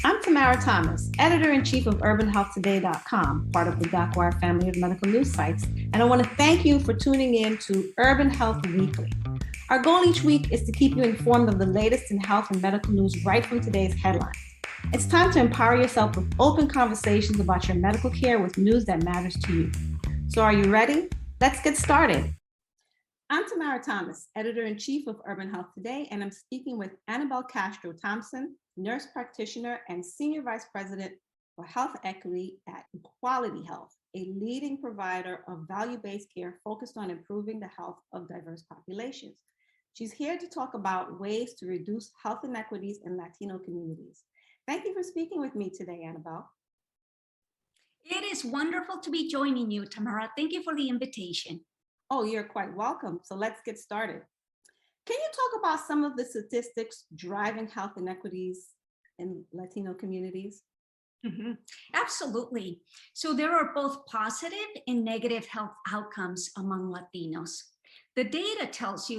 I'm Tamara Thomas, editor-in-chief of UrbanHealthToday.com, part of the DocWire family of medical news sites, and I want to thank you for tuning in to Urban Health Weekly. Our goal each week is to keep you informed of the latest in health and medical news right from today's headlines. It's time to empower yourself with open conversations about your medical care with news that matters to you. So are you ready? Let's get started. I'm Tamara Thomas, editor-in-chief of Urban Health Today, and I'm speaking with Anabell Castro Thompson, nurse practitioner and senior vice president for health equity at Equality Health, a leading provider of value-based care focused on improving the health of diverse populations. She's here to talk about ways to reduce health inequities in Latino communities. Thank you for speaking with me today, Anabell. It is wonderful to be joining you, Tamara. Thank you for the invitation. Oh, you're quite welcome. So let's get started. Can you talk about some of the statistics driving health inequities in Latino communities? Mm-hmm. Absolutely. So there are both positive and negative health outcomes among Latinos. The data tells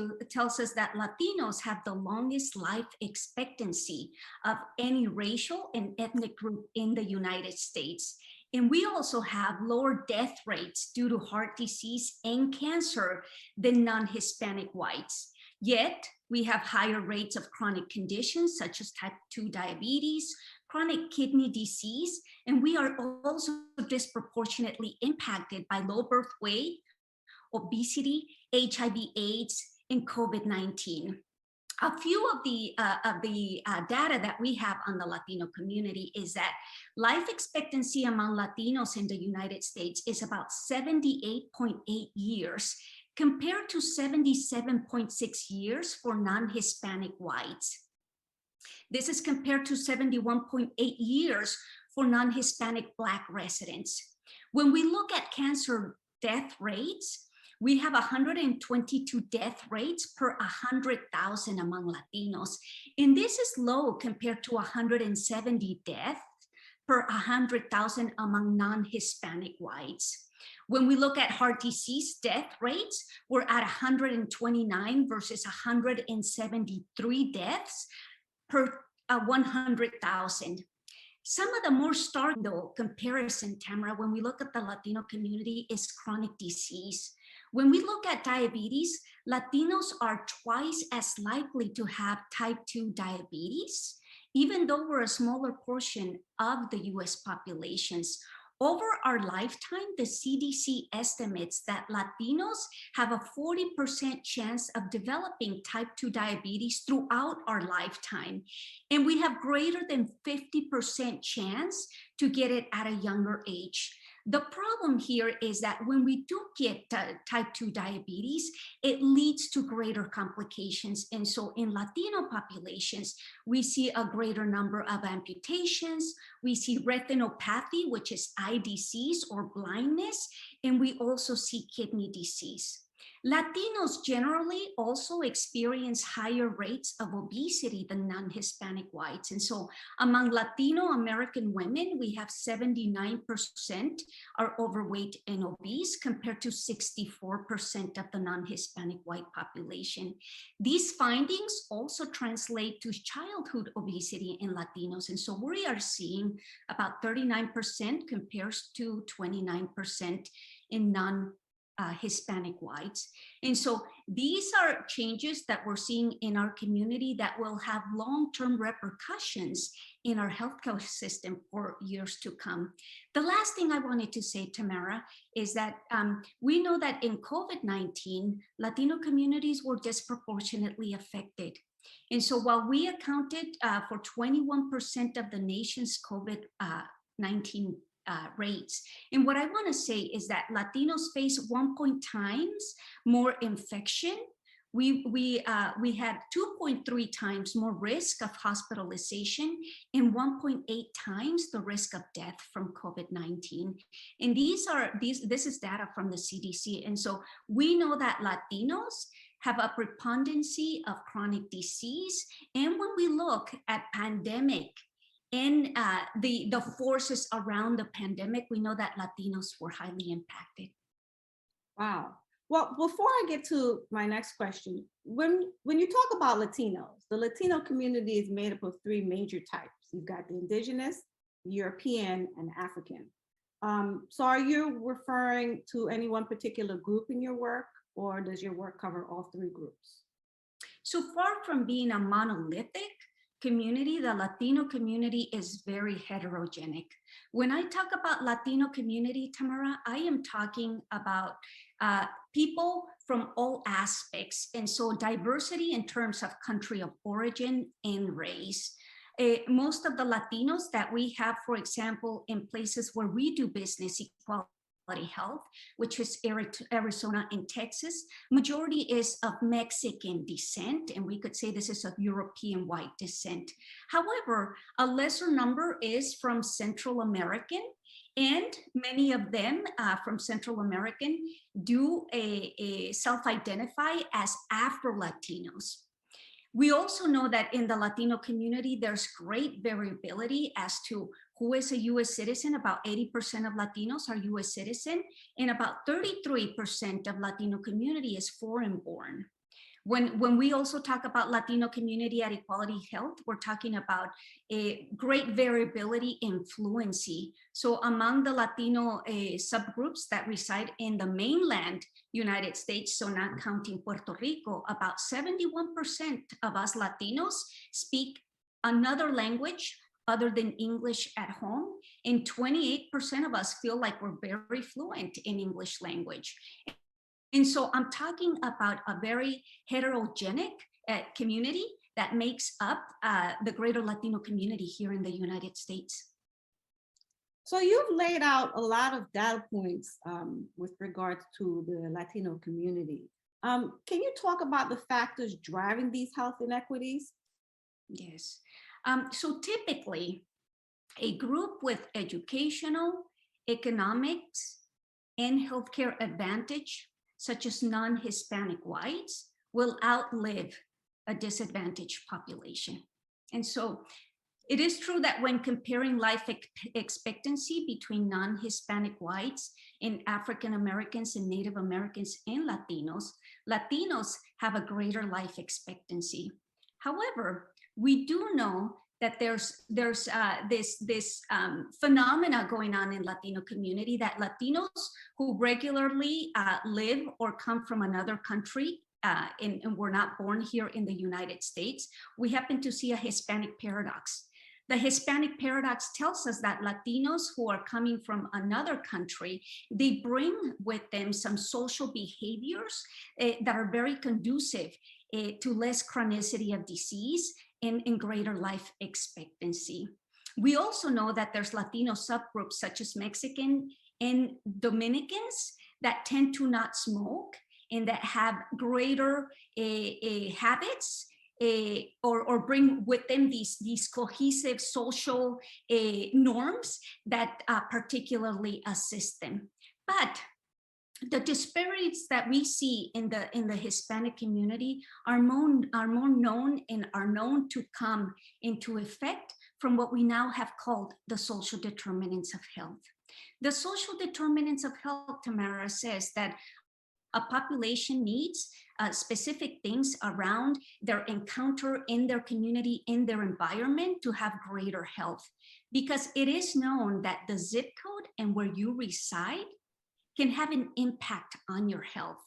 us that Latinos have the longest life expectancy of any racial and ethnic group in the United States. And we also have lower death rates due to heart disease and cancer than non-Hispanic whites. Yet, we have higher rates of chronic conditions such as type 2 diabetes, chronic kidney disease, and we are also disproportionately impacted by low birth weight, obesity, HIV/AIDS, and COVID-19. A few of the data that we have on the Latino community is that life expectancy among Latinos in the United States is about 78.8 years compared to 77.6 years for non-Hispanic whites. This is compared to 71.8 years for non-Hispanic Black residents. When we look at cancer death rates, we have 122 death rates per 100,000 among Latinos. And this is low compared to 170 deaths per 100,000 among non-Hispanic whites. When we look at heart disease death rates, we're at 129 versus 173 deaths per 100,000. Some of the more stark though comparison, Tamara, when we look at the Latino community is chronic disease. When we look at diabetes, Latinos are twice as likely to have type 2 diabetes, even though we're a smaller portion of the US populations. Over our lifetime, the CDC estimates that Latinos have a 40% chance of developing type 2 diabetes throughout our lifetime. And we have greater than 50% chance to get it at a younger age. The problem here is that when we do get type 2 diabetes, it leads to greater complications. And so in Latino populations, we see a greater number of amputations, we see retinopathy, which is eye disease or blindness, and we also see kidney disease. Latinos generally also experience higher rates of obesity than non-Hispanic whites. And so among Latino American women, we have 79% are overweight and obese compared to 64% of the non-Hispanic white population. These findings also translate to childhood obesity in Latinos. And so we are seeing about 39% compares to 29% in Hispanic whites. And so these are changes that we're seeing in our community that will have long-term repercussions in our healthcare system for years to come. The last thing I wanted to say, Tamara, is that we know that in COVID-19, Latino communities were disproportionately affected. And so while we accounted for 21% of the nation's COVID-19 rates. And what I want to say is that Latinos face 1.0 times more infection. We had 2.3 times more risk of hospitalization and 1.8 times the risk of death from COVID-19. And this is data from the CDC. And so we know that Latinos have a preponderancy of chronic disease. And when we look at pandemic and the forces around the pandemic, we know that Latinos were highly impacted. Wow. Well, before I get to my next question, when you talk about Latinos, the Latino community is made up of three major types. You've got the Indigenous, European, and African. So are you referring to any one particular group in your work, or does your work cover all three groups? So far from being a monolithic community, the Latino community is very heterogenic. When I talk about Latino community, Tamara, I am talking about people from all aspects. And so diversity in terms of country of origin and race. Most of the Latinos that we have, for example, in places where we do business, equality health, which is Arizona and Texas, majority is of Mexican descent, and we could say this is of European white descent. However, a lesser number is from Central American, and many of them from Central American do self-identify as Afro-Latinos. We also know that in the Latino community, there's great variability as to who is a US citizen. About 80% of Latinos are US citizen, and about 33% of Latino community is foreign born. When we also talk about Latino community at Equality Health, we're talking about a great variability in fluency. So among the Latino subgroups that reside in the mainland United States, so not counting Puerto Rico, about 71% of us Latinos speak another language other than English at home, and 28% of us feel like we're very fluent in English language. And so I'm talking about a very heterogenic community that makes up the greater Latino community here in the United States. So you've laid out a lot of data points with regards to the Latino community. Can you talk about the factors driving these health inequities? Yes. So typically, a group with educational, economics, and healthcare advantage, such as non-Hispanic whites, will outlive a disadvantaged population. And so it is true that when comparing life expectancy between non-Hispanic whites and African Americans and Native Americans and Latinos, Latinos have a greater life expectancy. However, we do know that there's this phenomena going on in Latino community, that Latinos who regularly live or come from another country and were not born here in the United States, we happen to see a Hispanic paradox. The Hispanic paradox tells us that Latinos who are coming from another country, they bring with them some social behaviors that are very conducive to less chronicity of disease and greater life expectancy. We also know that there's Latino subgroups such as Mexican and Dominicans that tend to not smoke and that have greater habits or bring with them these cohesive social norms that particularly assist them. But the disparities that we see in the Hispanic community are more known and are known to come into effect from what we now have called the social determinants of health. The social determinants of health, Tamara, says that a population needs specific things around their encounter in their community, in their environment, to have greater health. Because it is known that the zip code and where you reside can have an impact on your health.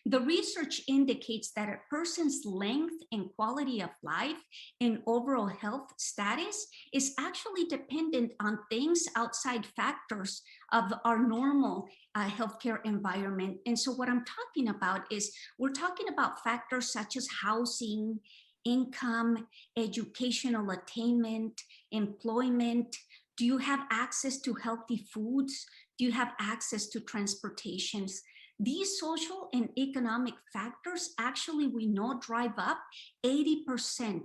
The research indicates that a person's length and quality of life and overall health status is actually dependent on things outside factors of our normal healthcare environment. And so what I'm talking about is, we're talking about factors such as housing, income, educational attainment, employment. Do you have access to healthy foods? Do you have access to transportations? These social and economic factors actually, we know, drive up 80%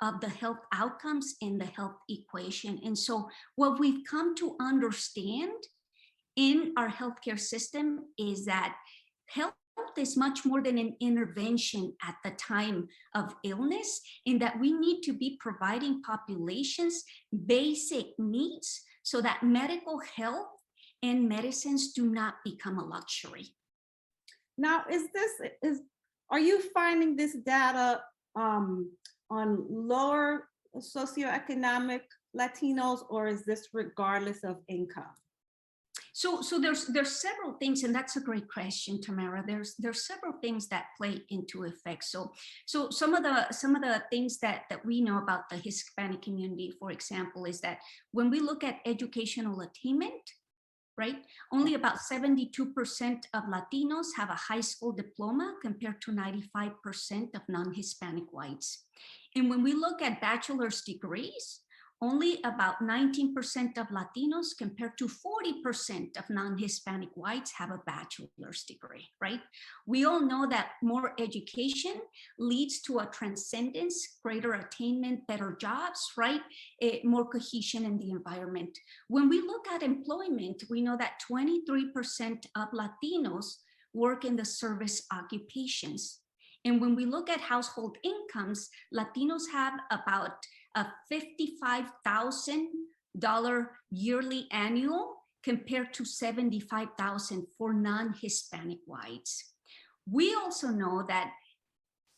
of the health outcomes in the health equation. And so what we've come to understand in our healthcare system is that health is much more than an intervention at the time of illness, in that we need to be providing populations basic needs so that medical health and medicines do not become a luxury. Now, are you finding this data on lower socioeconomic Latinos, or is this regardless of income? So there's several things, and that's a great question, Tamara. There's several things that play into effect. So some of the things that we know about the Hispanic community, for example, is that when we look at educational attainment, right, only about 72% of Latinos have a high school diploma compared to 95% of non-Hispanic whites. And when we look at bachelor's degrees, only about 19% of Latinos compared to 40% of non-Hispanic whites have a bachelor's degree, right? We all know that more education leads to a transcendence, greater attainment, better jobs, right? More cohesion in the environment. When we look at employment, we know that 23% of Latinos work in the service occupations. And when we look at household incomes, Latinos have about a $55,000 yearly annual compared to $75,000 for non-Hispanic whites. We also know that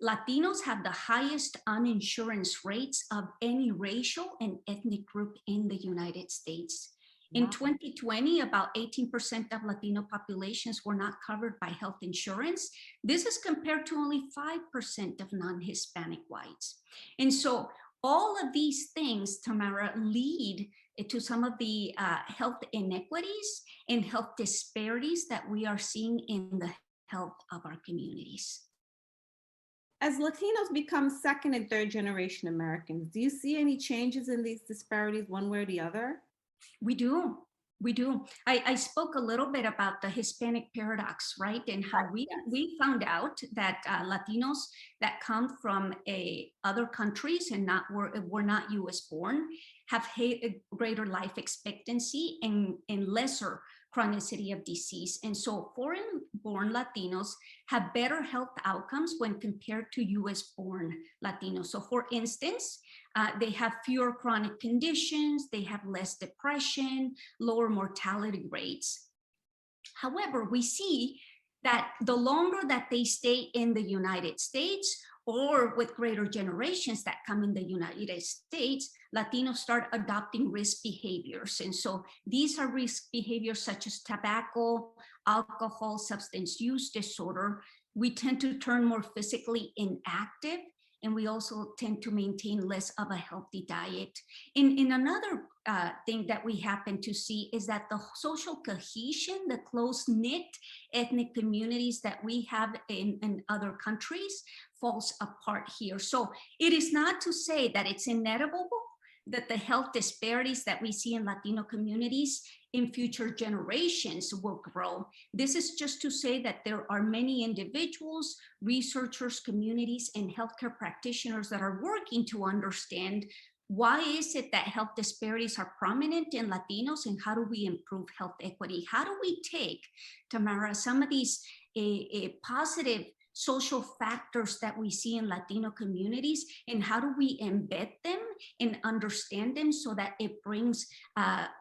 Latinos have the highest uninsurance rates of any racial and ethnic group in the United States. In 2020, about 18% of Latino populations were not covered by health insurance. This is compared to only 5% of non-Hispanic whites. And so all of these things, Tamara, lead to some of the health inequities and health disparities that we are seeing in the health of our communities. As Latinos become second and third generation Americans, do you see any changes in these disparities one way or the other? We do. I spoke a little bit about the Hispanic Paradox, right? And how we found out that Latinos that come from other countries and were not US born have a greater life expectancy and lesser chronicity of disease. And so foreign-born Latinos have better health outcomes when compared to US-born Latinos. So for instance, they have fewer chronic conditions, they have less depression, lower mortality rates. However, we see that the longer that they stay in the United States, or with greater generations that come in the United States, Latinos start adopting risk behaviors. And so these are risk behaviors such as tobacco, alcohol, substance use disorder. We tend to turn more physically inactive, and we also tend to maintain less of a healthy diet. In another thing that we happen to see is that the social cohesion, the close-knit ethnic communities that we have in other countries falls apart here. So it is not to say that it's inevitable that the health disparities that we see in Latino communities in future generations will grow. This is just to say that there are many individuals, researchers, communities, and healthcare practitioners that are working to understand why is it that health disparities are prominent in Latinos, and how do we improve health equity? How do we take, Tamara, some of these positive social factors that we see in Latino communities, and how do we embed them and understand them so that it brings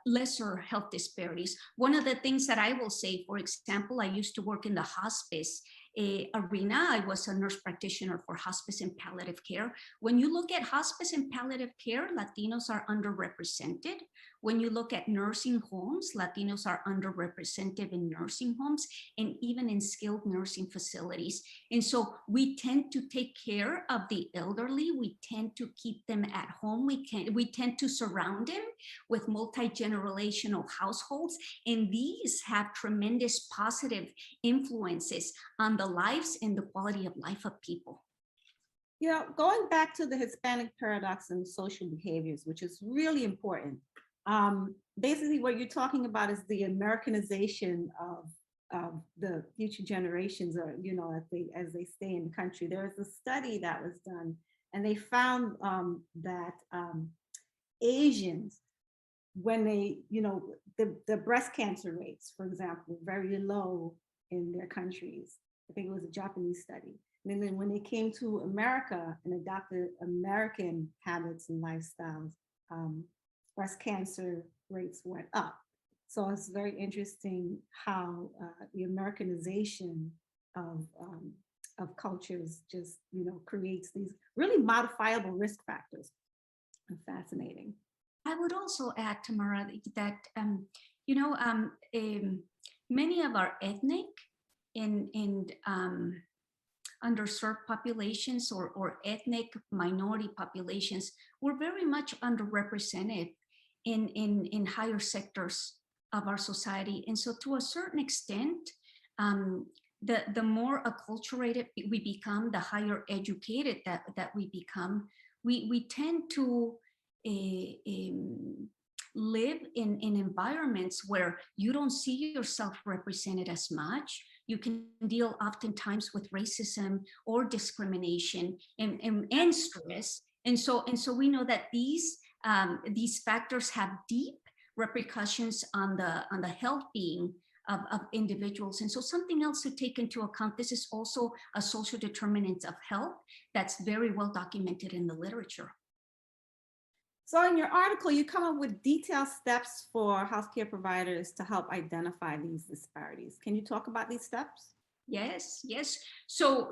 lesser health disparities? One of the things that I will say, for example, I used to work in the hospice arena. I was a nurse practitioner for hospice and palliative care. When you look at hospice and palliative care, Latinos are underrepresented. When you look at nursing homes, Latinos are underrepresented in nursing homes and even in skilled nursing facilities. And so we tend to take care of the elderly. We tend to keep them at home. We tend to surround them with multi-generational households. And these have tremendous positive influences on the lives and the quality of life of people. You know, going back to the Hispanic paradox and social behaviors, which is really important. Basically, what you're talking about is the Americanization of the future generations, or as they stay in the country. There was a study that was done, and they found that Asians, when they, the breast cancer rates, for example, very low in their countries. I think it was a Japanese study. And then when they came to America and adopted American habits and lifestyles, breast cancer rates went up. So it's very interesting how the Americanization of cultures just, creates these really modifiable risk factors. Fascinating. I would also add, Tamara, that you know many of our ethnic and underserved populations or ethnic minority populations were very much underrepresented in higher sectors of our society. And so to a certain extent, the more acculturated we become, the higher educated that we become, we tend to live in environments where you don't see yourself represented as much. You can deal oftentimes with racism or discrimination and stress. And so we know that these factors have deep repercussions on the health being of individuals. And so something else to take into account, this is also a social determinant of health that's very well documented in the literature. So in your article, you come up with detailed steps for healthcare providers to help identify these disparities. Can you talk about these steps? Yes. So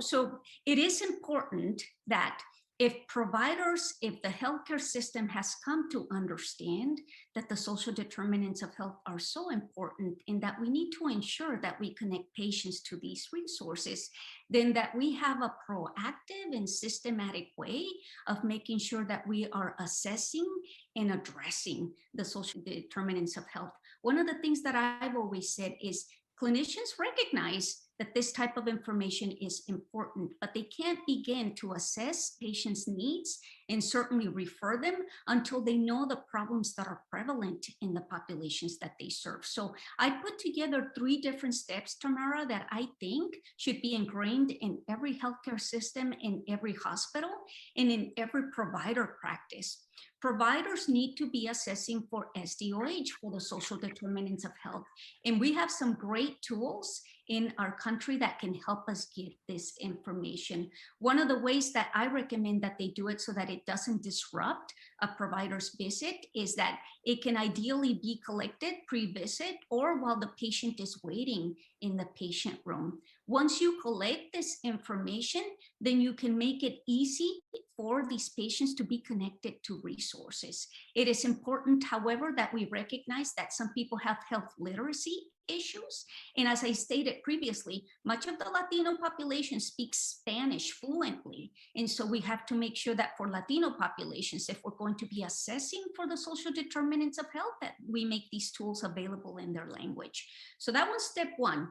it is important that if the healthcare system has come to understand that the social determinants of health are so important and that we need to ensure that we connect patients to these resources, then that we have a proactive and systematic way of making sure that we are assessing and addressing the social determinants of health. One of the things that I've always said is clinicians recognize that this type of information is important, but they can't begin to assess patients' needs and certainly refer them until they know the problems that are prevalent in the populations that they serve. So I put together 3 different steps, Tamara, that I think should be ingrained in every healthcare system, in every hospital, and in every provider practice. Providers need to be assessing for SDOH, for the social determinants of health. And we have some great tools in our country that can help us get this information. One of the ways that I recommend that they do it so that it doesn't disrupt a provider's visit is that it can ideally be collected pre-visit or while the patient is waiting in the patient room. Once you collect this information, then you can make it easy for these patients to be connected to resources. It is important, however, that we recognize that some people have health literacy issues. And as I stated previously, much of the Latino population speaks Spanish fluently. And so we have to make sure that for Latino populations, if we're going to be assessing for the social determinants of health, that we make these tools available in their language. So that was step 1.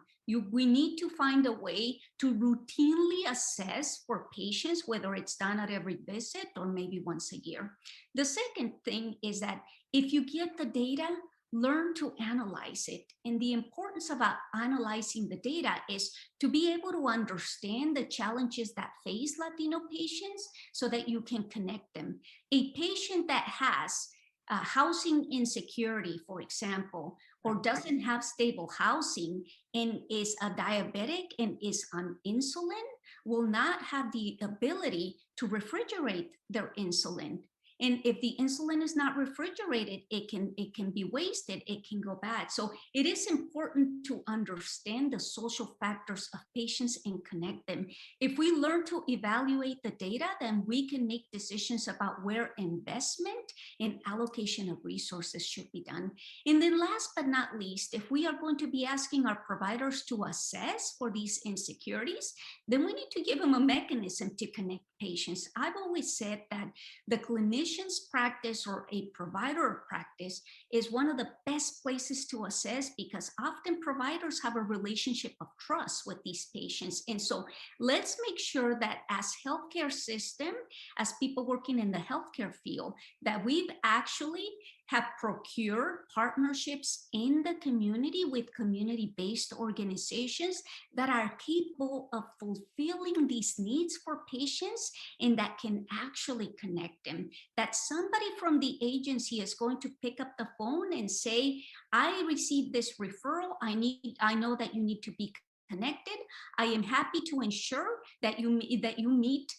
We need to find a way to routinely assess for patients, whether it's done at every visit or maybe once a year. The second thing is that if you get the data, learn to analyze it. And the importance about analyzing the data is to be able to understand the challenges that face Latino patients so that you can connect them. A patient that has housing insecurity, for example, or doesn't have stable housing and is a diabetic and is on insulin will not have the ability to refrigerate their insulin. And if the insulin is not refrigerated, it can be wasted, it can go bad. So it is important to understand the social factors of patients and connect them. If we learn to evaluate the data, then we can make decisions about where investment and allocation of resources should be done. And then last but not least, if we are going to be asking our providers to assess for these insecurities, then we need to give them a mechanism to connect patients. I've always said that the clinician's practice or a provider practice is one of the best places to assess because often providers have a relationship of trust with these patients. And so let's make sure that as healthcare system, as people working in the healthcare field, that we've actually have procured partnerships in the community with community-based organizations that are capable of fulfilling these needs for patients and that can actually connect them. That somebody from the agency is going to pick up the phone and say, I received this referral. I know that you need to be connected. I am happy to ensure that you meet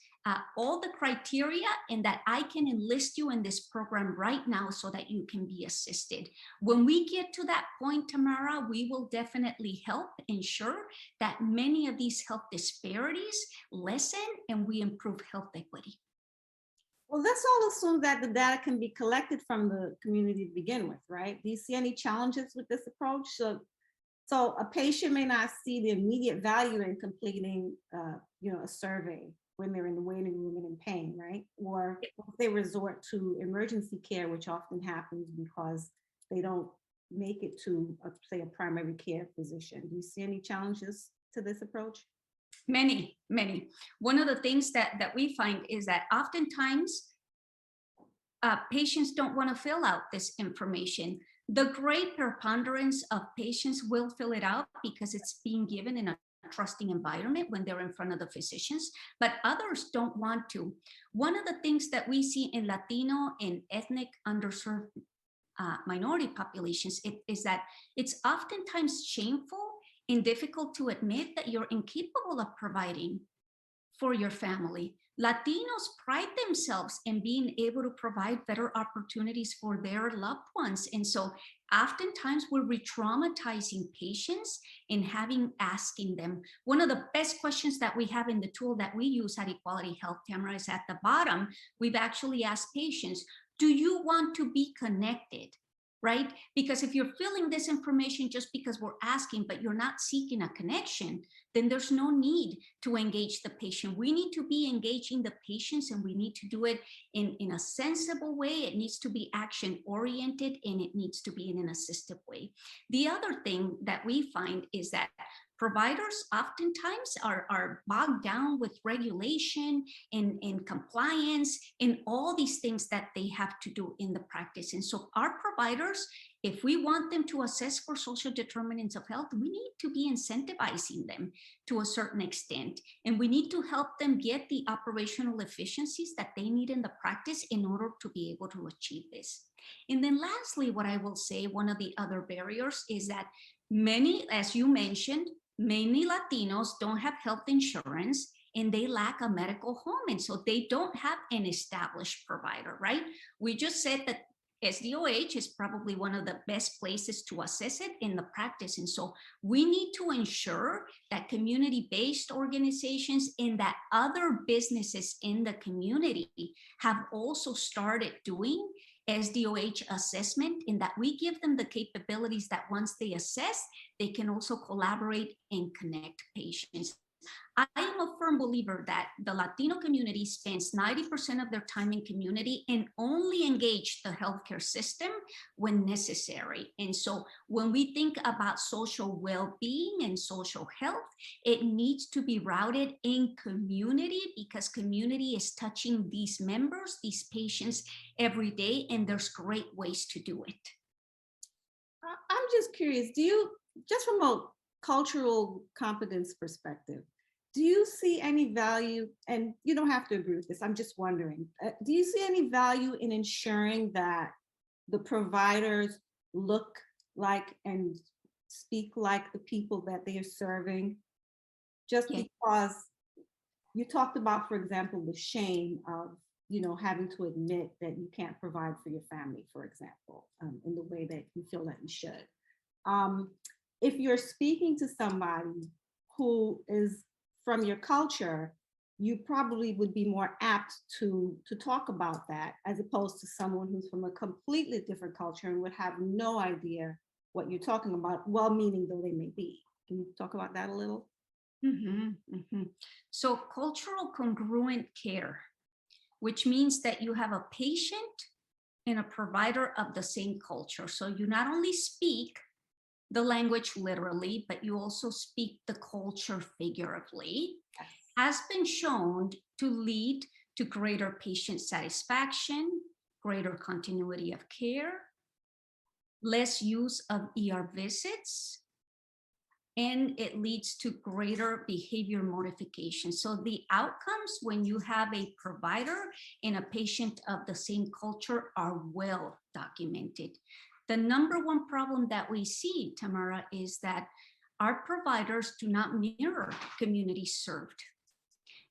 all the criteria and that I can enlist you in this program right now so that you can be assisted. When we get to that point, Tamara, we will definitely help ensure that many of these health disparities lessen and we improve health equity. Well, let's all assume that the data can be collected from the community to begin with, right? Do you see any challenges with this approach? So a patient may not see the immediate value in completing, a survey when they're in the waiting room and in pain, right? Or if they resort to emergency care, which often happens because they don't make it to, say, a primary care physician. Do you see any challenges to this approach? Many, many. One of the things that we find is that oftentimes patients don't want to fill out this information. The great preponderance of patients will fill it out because it's being given in a trusting environment when they're in front of the physicians, but others don't want to. One of the things that we see in Latino and ethnic underserved minority populations is that it's oftentimes shameful and difficult to admit that you're incapable of providing for your family. Latinos pride themselves in being able to provide better opportunities for their loved ones. And so oftentimes we're re-traumatizing patients and asking them. One of the best questions that we have in the tool that we use at Equality Health, Tamara, is at the bottom. We've actually asked patients, do you want to be connected? Right? Because if you're filling this information just because we're asking, but you're not seeking a connection, then there's no need to engage the patient. We need to be engaging the patients, and we need to do it in a sensible way. It needs to be action-oriented, and it needs to be in an assistive way. The other thing that we find is that providers oftentimes are bogged down with regulation and compliance and all these things that they have to do in the practice. And so our providers, if we want them to assess for social determinants of health, we need to be incentivizing them to a certain extent. And we need to help them get the operational efficiencies that they need in the practice in order to be able to achieve this. And then lastly, what I will say, one of the other barriers is that many, as you mentioned, many Latinos don't have health insurance and they lack a medical home. And so they don't have an established provider, right? We just said that SDOH is probably one of the best places to assess it in the practice. And so we need to ensure that community-based organizations and that other businesses in the community have also started doing SDOH assessment, and that we give them the capabilities that once they assess, they can also collaborate and connect patients. I am a firm believer that the Latino community spends 90% of their time in community and only engage the healthcare system when necessary. And so when we think about social well-being and social health, it needs to be routed in community because community is touching these members, these patients every day, and there's great ways to do it. I'm just curious, do you, just from a cultural competence perspective, do you see any value, and you don't have to agree with this, I'm just wondering, do you see any value in ensuring that the providers look like and speak like the people that they are serving? Just because you talked about, for example, the shame of, having to admit that you can't provide for your family, for example, in the way that you feel that you should. If you're speaking to somebody who is from your culture, you probably would be more apt to talk about that as opposed to someone who's from a completely different culture and would have no idea what you're talking about, well-meaning though they may be. Can you talk about that a little? So cultural congruent care, which means that you have a patient and a provider of the same culture. So you not only speak the language literally, but you also speak the culture figuratively, has been shown to lead to greater patient satisfaction, greater continuity of care, less use of ER visits, and it leads to greater behavior modification. So the outcomes when you have a provider and a patient of the same culture are well documented. The number one problem that we see, Tamara, is that our providers do not mirror communities served.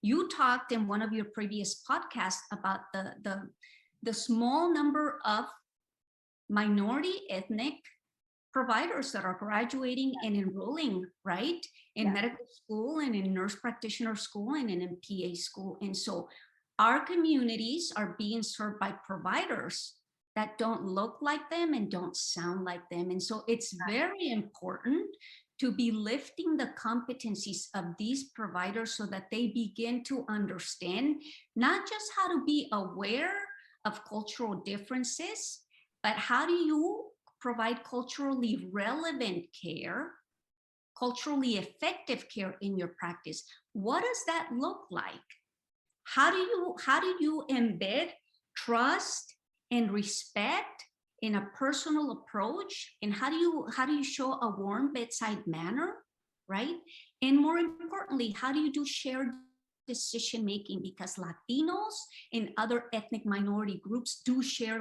You talked in one of your previous podcasts about the small number of minority ethnic providers that are graduating and enrolling, right, in medical school and in nurse practitioner school and in PA school. And so our communities are being served by providers that don't look like them and don't sound like them. And so it's very important to be lifting the competencies of these providers so that they begin to understand not just how to be aware of cultural differences, but how do you provide culturally relevant care, culturally effective care in your practice? What does that look like? How do you embed trust and respect in a personal approach? And how do you show a warm bedside manner, right? And more importantly, how do you do shared decision making? Because Latinos and other ethnic minority groups do share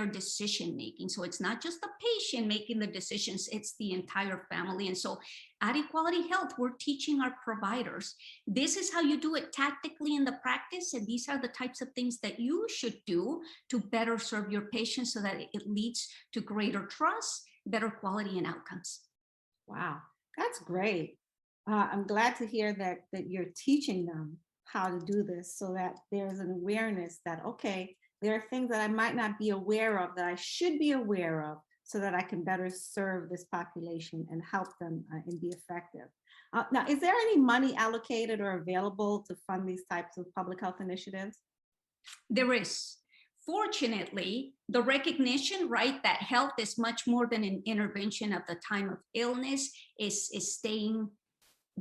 decision making. So it's not just the patient making the decisions, it's the entire family. And so at Equality Health, we're teaching our providers, this is how you do it tactically in the practice, and these are the types of things that you should do to better serve your patients so that it leads to greater trust, better quality and outcomes. Wow, that's great. I'm glad to hear that you're teaching them how to do this so that there's an awareness that, okay, there are things that I might not be aware of that I should be aware of so that I can better serve this population and help them and be effective. Now, is there any money allocated or available to fund these types of public health initiatives? There is. Fortunately, the recognition, right, that health is much more than an intervention at the time of illness is staying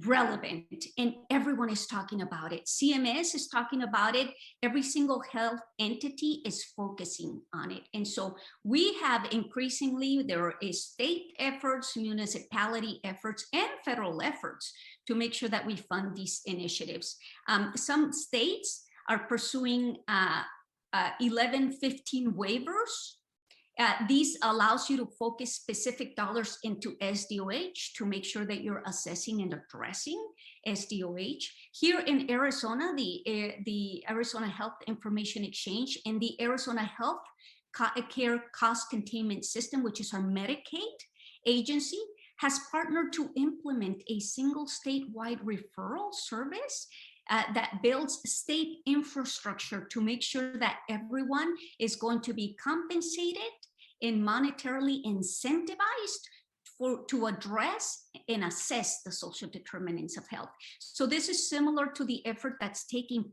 relevant, and everyone is talking about it. CMS is talking about it. Every single health entity is focusing on it. And so we have increasingly, there is state efforts, municipality efforts, and federal efforts to make sure that we fund these initiatives. Some states are pursuing 1115 waivers. These allows you to focus specific dollars into SDOH to make sure that you're assessing and addressing SDOH. Here in Arizona, the Arizona Health Information Exchange and the Arizona Health Care Cost Containment System, which is our Medicaid agency, has partnered to implement a single statewide referral service that builds state infrastructure to make sure that everyone is going to be compensated and monetarily incentivized to address and assess the social determinants of health. So this is similar to the effort that's taking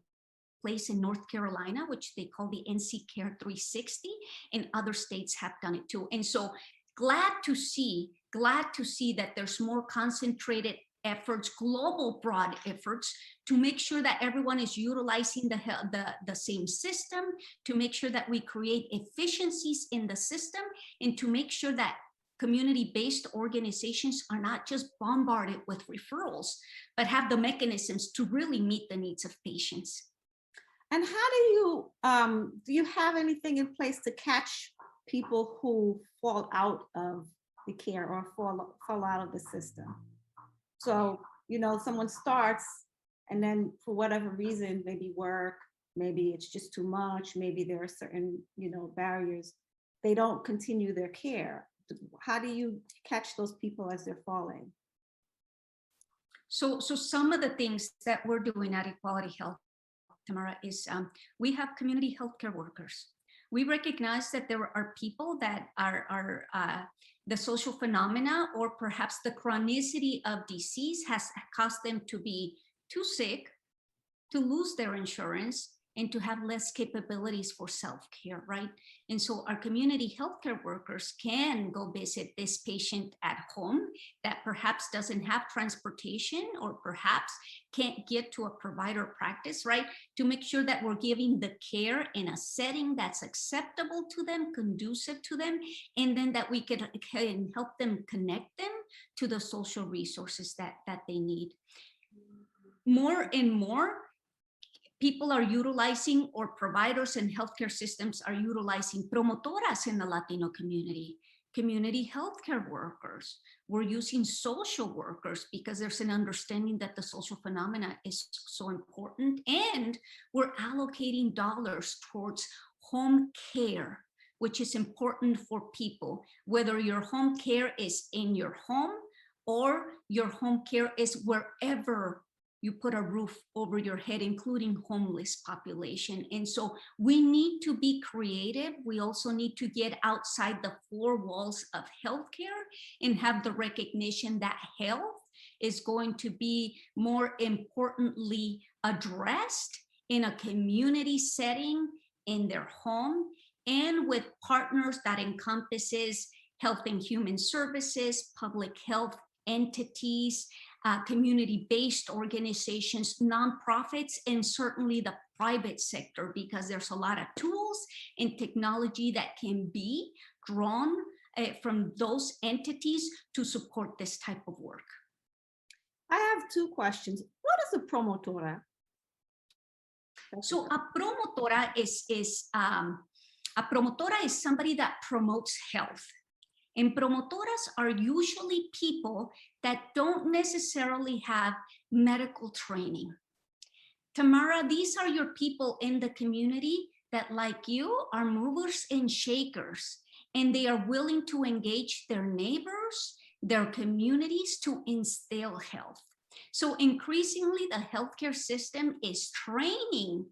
place in North Carolina, which they call the NC Care 360, and other states have done it too. And so glad to see that there's more concentrated efforts, global broad efforts, to make sure that everyone is utilizing the same system, to make sure that we create efficiencies in the system, and to make sure that community-based organizations are not just bombarded with referrals, but have the mechanisms to really meet the needs of patients. And how do you have anything in place to catch people who fall out of the care or fall out of the system? So, someone starts and then for whatever reason, maybe work, maybe it's just too much, maybe there are certain, barriers, they don't continue their care. How do you catch those people as they're falling? So some of the things that we're doing at Equality Health, Tamara, is we have community healthcare workers. We recognize that there are people that are the social phenomena or perhaps the chronicity of disease has caused them to be too sick, to lose their insurance, and to have less capabilities for self-care, right? And so our community healthcare workers can go visit this patient at home that perhaps doesn't have transportation or perhaps can't get to a provider practice, right? To make sure that we're giving the care in a setting that's acceptable to them, conducive to them, and then that we can help them connect them to the social resources that they need. More and more, people are utilizing, or providers and healthcare systems are utilizing promotoras in the Latino community. community healthcare workers. We're using social workers because there's an understanding that the social phenomena is so important. And we're allocating dollars towards home care, which is important for people, whether your home care is in your home or your home care is wherever you put a roof over your head, including homeless population. And so we need to be creative. We also need to get outside the four walls of healthcare and have the recognition that health is going to be more importantly addressed in a community setting, in their home, and with partners that encompasses health and human services, public health entities, community-based organizations, nonprofits, and certainly the private sector, because there's a lot of tools and technology that can be drawn from those entities to support this type of work. I have two questions. What is a promotora? So a promotora is somebody that promotes health. And promotoras are usually people that don't necessarily have medical training. Tamara, these are your people in the community that, like you, are movers and shakers, and they are willing to engage their neighbors, their communities to instill health. So increasingly, the healthcare system is training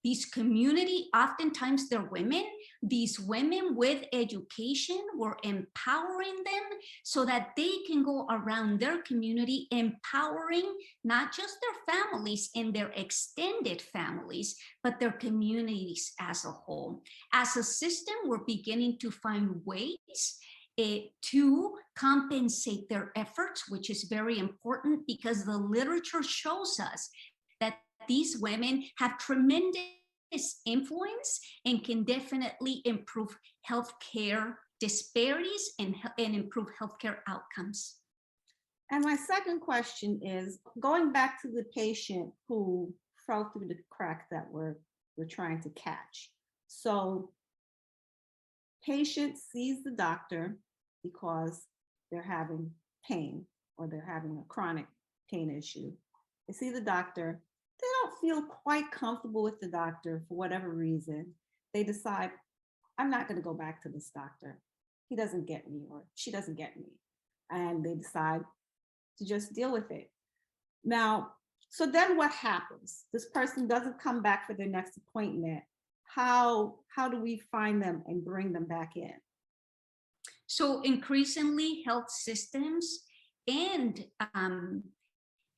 these community, oftentimes they're women, these women with education, we're empowering them so that they can go around their community, empowering not just their families and their extended families, but their communities as a whole. As a system, we're beginning to find ways to compensate their efforts, which is very important because the literature shows us that these women have tremendous influence and can definitely improve healthcare disparities and improve healthcare outcomes. And my second question is, going back to the patient who fell through the cracks that we're trying to catch. So patient sees the doctor because they're having pain or they're having a chronic pain issue. They see the doctor. They don't feel quite comfortable with the doctor for whatever reason. They decide, I'm not going to go back to this doctor. He doesn't get me or she doesn't get me. And they decide to just deal with it. Now, so then what happens? This person doesn't come back for their next appointment. How do we find them and bring them back in? So increasingly health systems and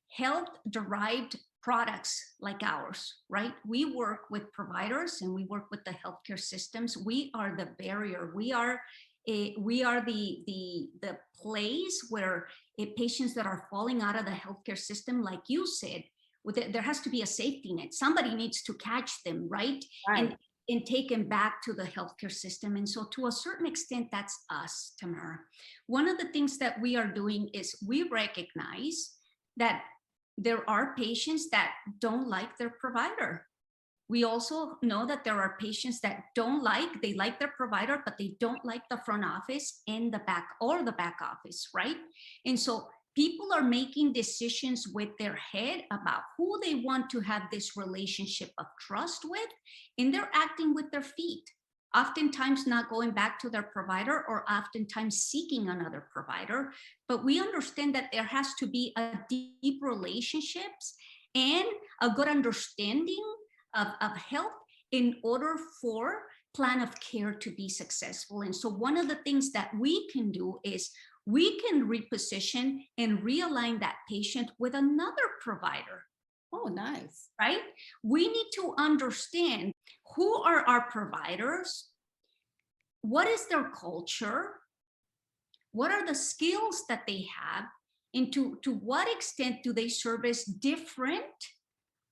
health-derived products like ours, right? We work with providers and we work with the healthcare systems. We are the barrier. We are the place where patients that are falling out of the healthcare system, like you said, there has to be a safety net. Somebody needs to catch them, right? And take them back to the healthcare system. And so to a certain extent, that's us, Tamara. One of the things that we are doing is we recognize that there are patients that don't like their provider. We also know that there are patients that they like their provider, but they don't like the front office and the back office, right? And so people are making decisions with their head about who they want to have this relationship of trust with, and they're acting with their feet, oftentimes not going back to their provider or oftentimes seeking another provider. But we understand that there has to be a deep relationships and a good understanding of health in order for plan of care to be successful. And so one of the things that we can do is we can reposition and realign that patient with another provider. Oh, nice. Right? We need to understand who are our providers, what is their culture, what are the skills that they have, and to what extent do they service different,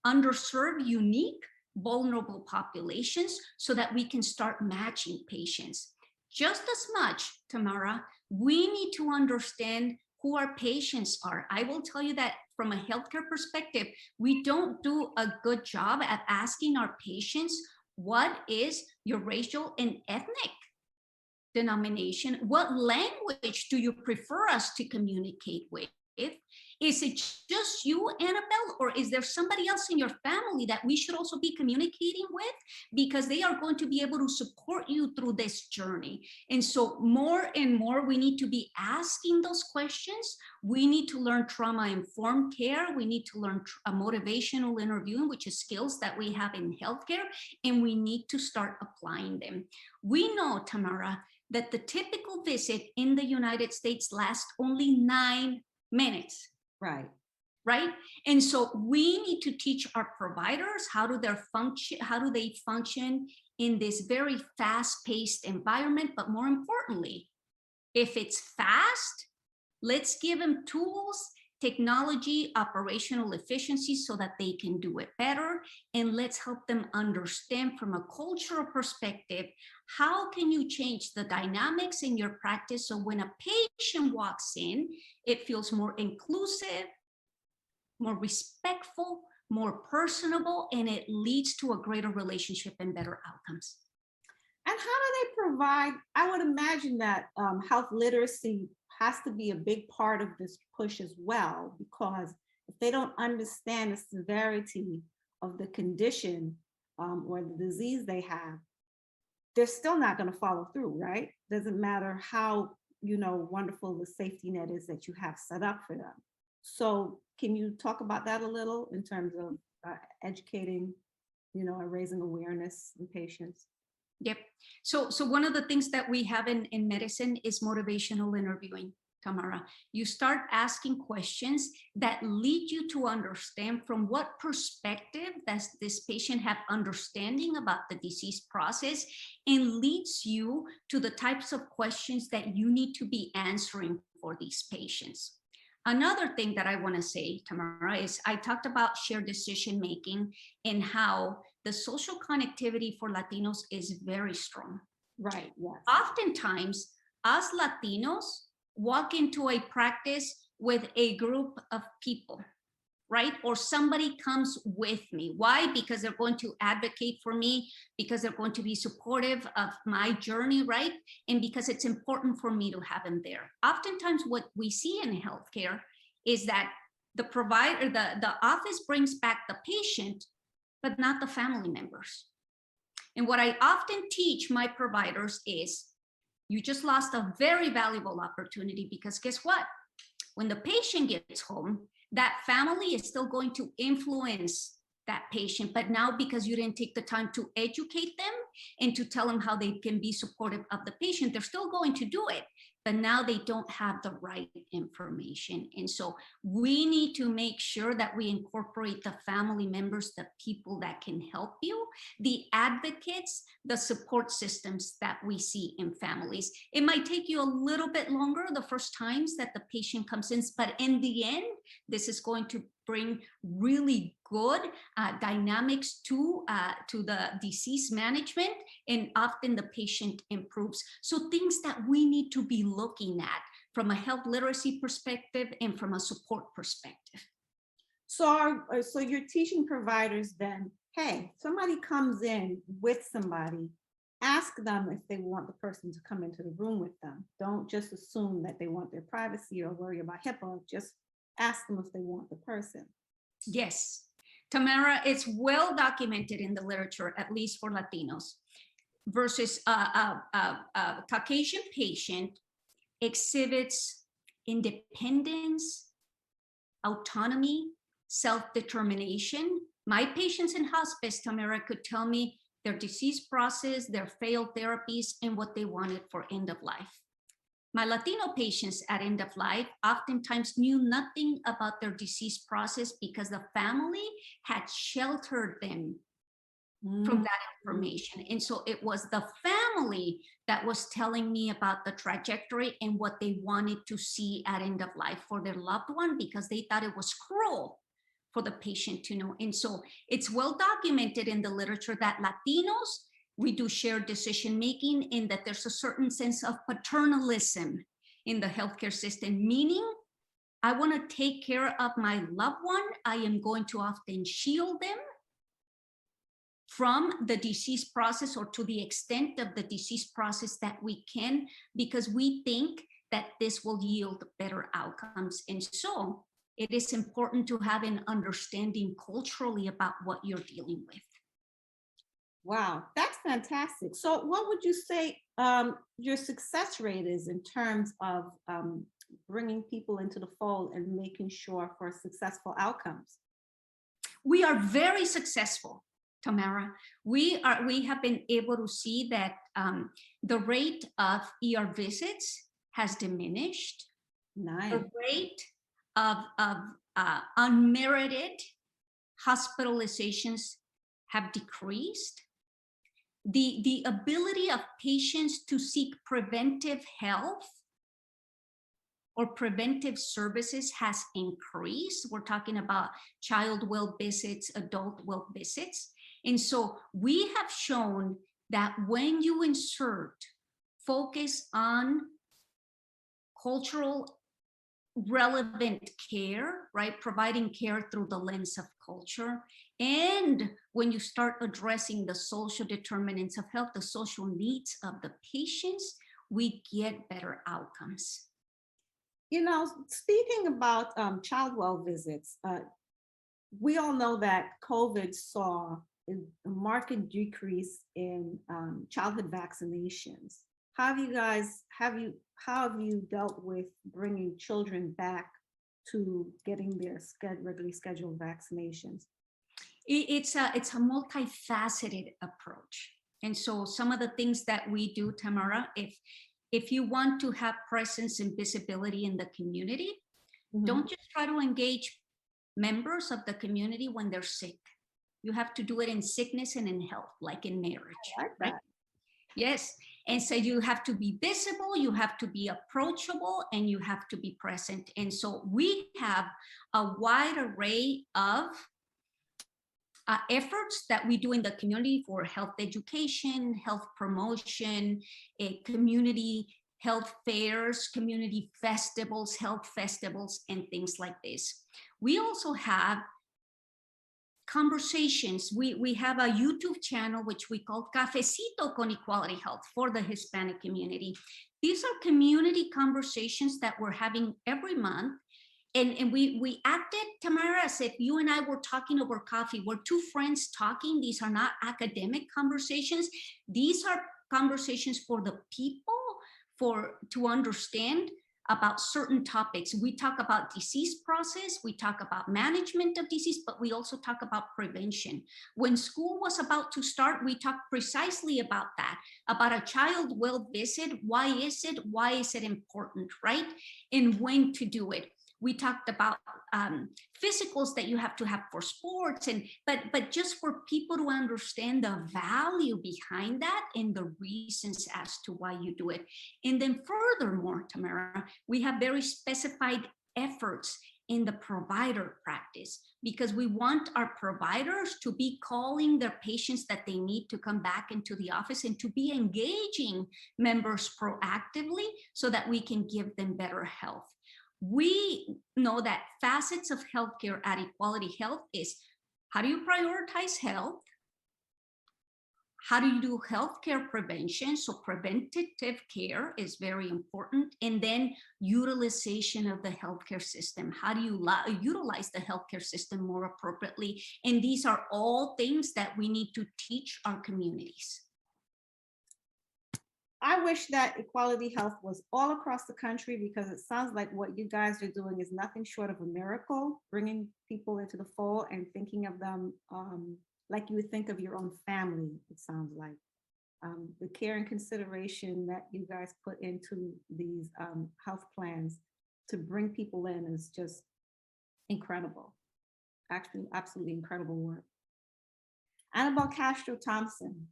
underserved, unique, vulnerable populations so that we can start matching patients. Just as much, Tamara, we need to understand who our patients are. I will tell you that from a healthcare perspective, we don't do a good job at asking our patients, what is your racial and ethnic denomination? What language do you prefer us to communicate with? Is it just you, Anabell, or is there somebody else in your family that we should also be communicating with? Because they are going to be able to support you through this journey. And so more and more, we need to be asking those questions. We need to learn trauma-informed care. We need to learn motivational interviewing, which is skills that we have in healthcare, and we need to start applying them. We know, Tamara, that the typical visit in the United States lasts only 9 minutes. Right. And so we need to teach our providers how do they function in this very fast-paced environment. But more importantly, if it's fast, let's give them tools, technology, operational efficiency so that they can do it better. And let's help them understand from a cultural perspective, how can you change the dynamics in your practice so when a patient walks in, it feels more inclusive, more respectful, more personable, and it leads to a greater relationship and better outcomes. And how do they provide, I would imagine that health literacy has to be a big part of this push as well, because if they don't understand the severity of the condition or the disease they have, they're still not going to follow through, right? Doesn't matter how, wonderful the safety net is that you have set up for them. So can you talk about that a little in terms of educating, and raising awareness in patients? Yep. So one of the things that we have in medicine is motivational interviewing, Tamara. You start asking questions that lead you to understand from what perspective does this patient have understanding about the disease process, and leads you to the types of questions that you need to be answering for these patients. Another thing that I want to say, Tamara, is I talked about shared decision-making and how the social connectivity for Latinos is very strong. Right, yes. Oftentimes, us Latinos walk into a practice with a group of people, right? Or somebody comes with me. Why? Because they're going to advocate for me, because they're going to be supportive of my journey, right? And because it's important for me to have them there. Oftentimes what we see in healthcare is that the provider, the office brings back the patient, but not the family members. And what I often teach my providers is, you just lost a very valuable opportunity, because guess what? When the patient gets home, that family is still going to influence that patient, but now because you didn't take the time to educate them and to tell them how they can be supportive of the patient, they're still going to do it, but now they don't have the right information. And so we need to make sure that we incorporate the family members, the people that can help you, the advocates, the support systems that we see in families. It might take you a little bit longer the first times that the patient comes in, but in the end, this is going to bring really good dynamics to the disease management, and often the patient improves. So things that we need to be looking at from a health literacy perspective and from a support perspective. So you're teaching providers then, hey, somebody comes in with somebody, ask them if they want the person to come into the room with them. Don't just assume that they want their privacy or worry about HIPAA. Just ask them if they want the person. Yes, Tamara, it's well documented in the literature, at least for Latinos, versus a Caucasian patient exhibits independence, autonomy, self-determination. My patients in hospice, Tamara, could tell me their disease process, their failed therapies, and what they wanted for end of life. My Latino patients at end of life oftentimes knew nothing about their disease process because the family had sheltered them from that information. And so it was the family that was telling me about the trajectory and what they wanted to see at end of life for their loved one, because they thought it was cruel for the patient to know. And so it's well documented in the literature that Latinos, we do shared decision-making, in that there's a certain sense of paternalism in the healthcare system, meaning I want to take care of my loved one. I am going to often shield them from the disease process, or to the extent of the disease process that we can, because we think that this will yield better outcomes. And so it is important to have an understanding culturally about what you're dealing with. Wow, that's fantastic. So what would you say your success rate is in terms of bringing people into the fold and making sure for successful outcomes? We are very successful, Tamara. We have been able to see that the rate of ER visits has diminished. Nice. The rate of unmerited hospitalizations have decreased. The ability of patients to seek preventive health or preventive services has increased. We're talking about child well visits, adult well visits. And so we have shown that when you insert focus on cultural relevant care, right? Providing care through the lens of culture. And when you start addressing the social determinants of health, the social needs of the patients, we get better outcomes. You know, speaking about child well visits, we all know that COVID saw a marked decrease in childhood vaccinations. How have you dealt with bringing children back to getting their regularly scheduled vaccinations? It's a multifaceted approach. And so some of the things that we do, Tamara, if you want to have presence and visibility in the community, don't just try to engage members of the community when they're sick. You have to do it in sickness and in health, like in marriage. I like right? that. Yes. And so you have to be visible, you have to be approachable, and you have to be present. And so we have a wide array of efforts that we do in the community for health education, health promotion, community health fairs, community festivals, health festivals, and things like this. We also have conversations. We have a YouTube channel, which we call Cafecito con Equality Health for the Hispanic community. These are community conversations that we're having every month. And we acted, Tamara, as if you and I were talking over coffee. We're two friends talking. These are not academic conversations. These are conversations for the people to understand about certain topics. We talk about disease process, we talk about management of disease, but we also talk about prevention. When school was about to start, we talked precisely about that, about a child well visit. Why is it important, right? And when to do it. We talked about physicals that you have to have for sports, but just for people to understand the value behind that and the reasons as to why you do it. And then furthermore, Tamara, we have very specified efforts in the provider practice, because we want our providers to be calling their patients that they need to come back into the office and to be engaging members proactively so that we can give them better health. We know that facets of healthcare at Equality Health is, how do you prioritize health? How do you do healthcare prevention? So preventative care is very important. And then utilization of the healthcare system. How do you utilize the healthcare system more appropriately? And these are all things that we need to teach our communities. I wish that Equality Health was all across the country, because it sounds like what you guys are doing is nothing short of a miracle, bringing people into the fold and thinking of them like you would think of your own family, it sounds like. The care and consideration that you guys put into these health plans to bring people in is just incredible. Actually, absolutely incredible work. Anabell Castro Thompson,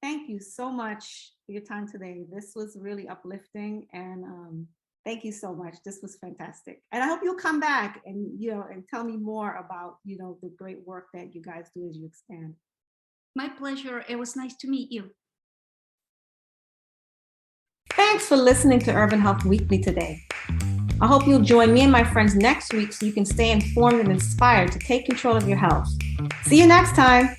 thank you so much for your time today. This was really uplifting, and thank you so much. This was fantastic. And I hope you'll come back and, and tell me more about, the great work that you guys do as you expand. My pleasure. It was nice to meet you. Thanks for listening to Urban Health Weekly today. I hope you'll join me and my friends next week so you can stay informed and inspired to take control of your health. See you next time.